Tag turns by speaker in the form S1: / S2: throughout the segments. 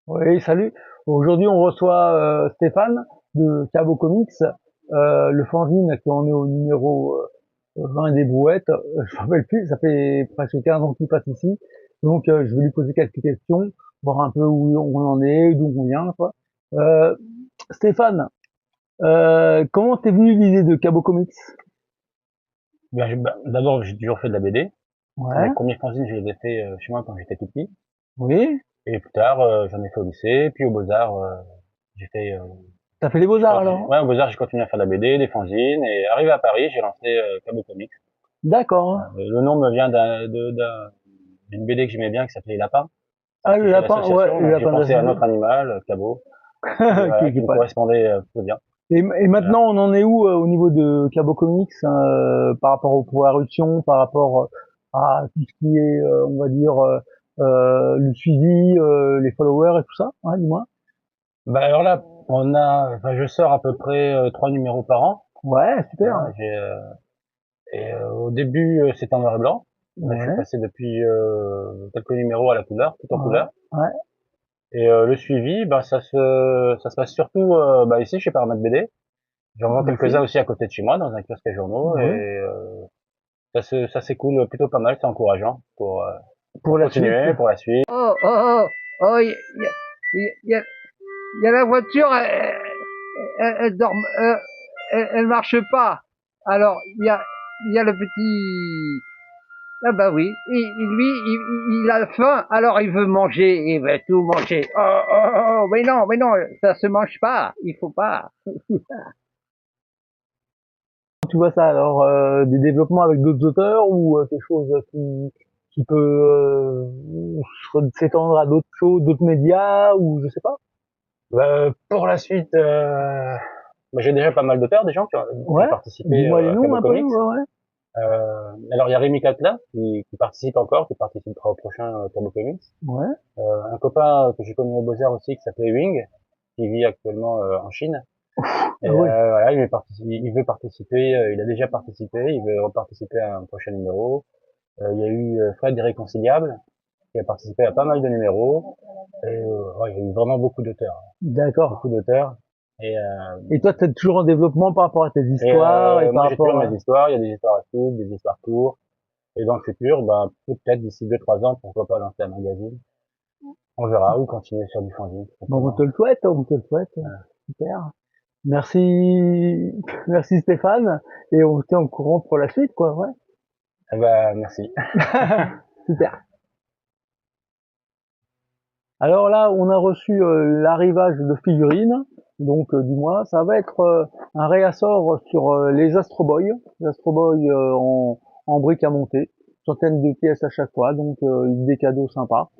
S1: Oui, salut. Aujourd'hui, on reçoit Stéphane de Cabo Comics, le fanzine qui en est au numéro 20 des brouettes. Je me rappelle plus, ça fait presque 15 ans qu'il passe ici. Donc, je vais lui poser quelques questions, voir un peu où on en est, d'où on vient, quoi. Euh, Stéphane, comment t'es venu l'idée de Cabo Comics?
S2: D'abord, j'ai toujours fait de la BD. Mes
S1: Ouais,
S2: premiers fanzines, je les ai fait chez moi quand j'étais tout petit.
S1: oui.
S2: Et plus tard, j'en ai fait au lycée. Puis au Beaux-Arts, j'ai fait...
S1: T'as fait les Beaux-Arts alors?
S2: Ouais, au Beaux-Arts, j'ai continué à faire de la BD, des fanzines. Et arrivé à Paris, j'ai lancé Cabo Comics.
S1: D'accord.
S2: Le nom me vient d'une BD que j'aimais bien qui s'appelait Lapin,
S1: Ah,
S2: qui
S1: le
S2: fait
S1: lapin, ouais,
S2: l'association.
S1: le
S2: Donc j'ai
S1: lapin
S2: pensé à un
S1: d'Asie.
S2: autre animal, Cabo, qui
S1: Qui est
S2: me
S1: pas.
S2: correspondait plutôt bien.
S1: Et
S2: Voilà.
S1: maintenant, on en est où au niveau de Cabo Comics par rapport aux parutions, par rapport à tout ce qui est, on va dire, le suivi, les followers et tout ça, hein, dis-moi.
S2: Alors là, enfin, je sors à peu près 3 numéros par an.
S1: Ouais,
S2: Voilà,
S1: super.
S2: au début, c'était en noir et blanc. Là, je suis
S1: Ouais,
S2: passé depuis quelques numéros à la couleur, tout en
S1: ouais,
S2: couleur.
S1: ouais.
S2: Et le suivi, ça se passe surtout ici chez Paramount BD. J'en vends
S1: Ok.
S2: quelques-uns aussi à côté de chez moi, dans un kiosque à journaux.
S1: Ouais.
S2: Et ça s'écoule plutôt pas mal, c'est encourageant
S1: Pour
S2: pour
S1: la suite.
S2: continuer, pour la suite.
S3: Oh, oh, oh, oh, il y a la voiture, elle dort, elle marche pas. Alors, il y a le petit. Ah bah oui, il a faim, alors il veut manger, il veut tout manger. Oh, oh, oh, mais non, ça se mange pas, il faut pas.
S1: Tu vois ça alors, des développements avec d'autres auteurs ou quelque chose qui peut s'étendre à d'autres choses, d'autres médias ou je sais pas.
S2: Pour la suite, j'ai déjà pas mal d'auteurs, des gens qui ont
S1: Ouais.
S2: participé
S1: Dis-moi les
S2: à
S1: noms
S2: Cabo
S1: un peu,
S2: Comics.
S1: ouais, ouais.
S2: Alors il y a Rémi Catla qui participe encore, qui participera au prochain Cabo Comics.
S1: Ouais.
S2: Un copain que j'ai connu au Beaux-Arts aussi qui s'appelait Wing, qui vit actuellement en Chine. Et
S1: Ah ouais.
S2: voilà, il veut participer, il a déjà participé, il veut reparticiper à un prochain numéro. Il y a eu Fred Irréconciliable, qui a participé à pas mal de numéros. Et ouais, il y a eu vraiment beaucoup d'auteurs, hein.
S1: D'accord.
S2: Beaucoup d'auteurs. Et,
S1: Et toi, t'es toujours en développement par rapport à tes histoires et par
S2: moi j'ai toujours
S1: rapport
S2: mes
S1: à...
S2: histoires, il y a des histoires à suivre, des histoires courtes. Et dans le futur, peut-être d'ici 2-3 ans, pourquoi pas lancer un magazine. On verra, ou continuer sur du fanzine, tout
S1: Bon, on te
S2: simplement.
S1: le souhaite, on te le souhaite. Super. Merci, merci Stéphane. Et on se tient au courant pour la suite, quoi, ouais.
S2: Eh ben, merci.
S1: Super. Alors là, on a reçu l'arrivage de figurines, donc du mois. Ça va être un réassort sur les Astro Boy, en briques à monter, centaines de pièces à chaque fois, donc des cadeaux sympas.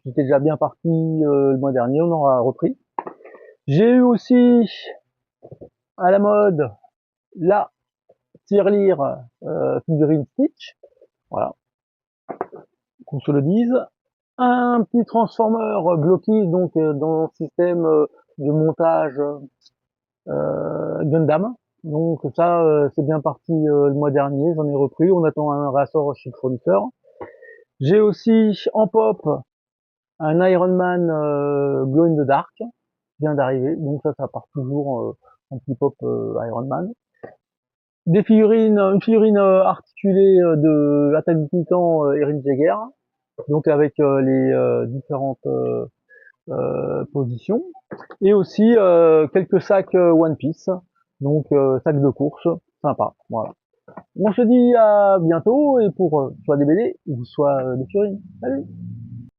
S1: C'était déjà bien parti le mois dernier, on aura repris. J'ai eu aussi à la mode la tirelire figurine Stitch, voilà, qu'on se le dise. Un petit transformer bloqué donc dans le système de montage Gundam. Donc ça c'est bien parti le mois dernier, j'en ai repris, on attend un rassort chez le fournisseur. J'ai aussi en pop un Iron Man Glow in the Dark qui vient d'arriver, donc ça part toujours un petit pop Iron Man. Des figurines, une figurine articulée de Attaque des Titans Eren Jaeger, donc avec les différentes position, et aussi quelques sacs One Piece, donc sacs de course, sympa, voilà. On se dit à bientôt et pour soit des BD ou soit des figurines. Salut!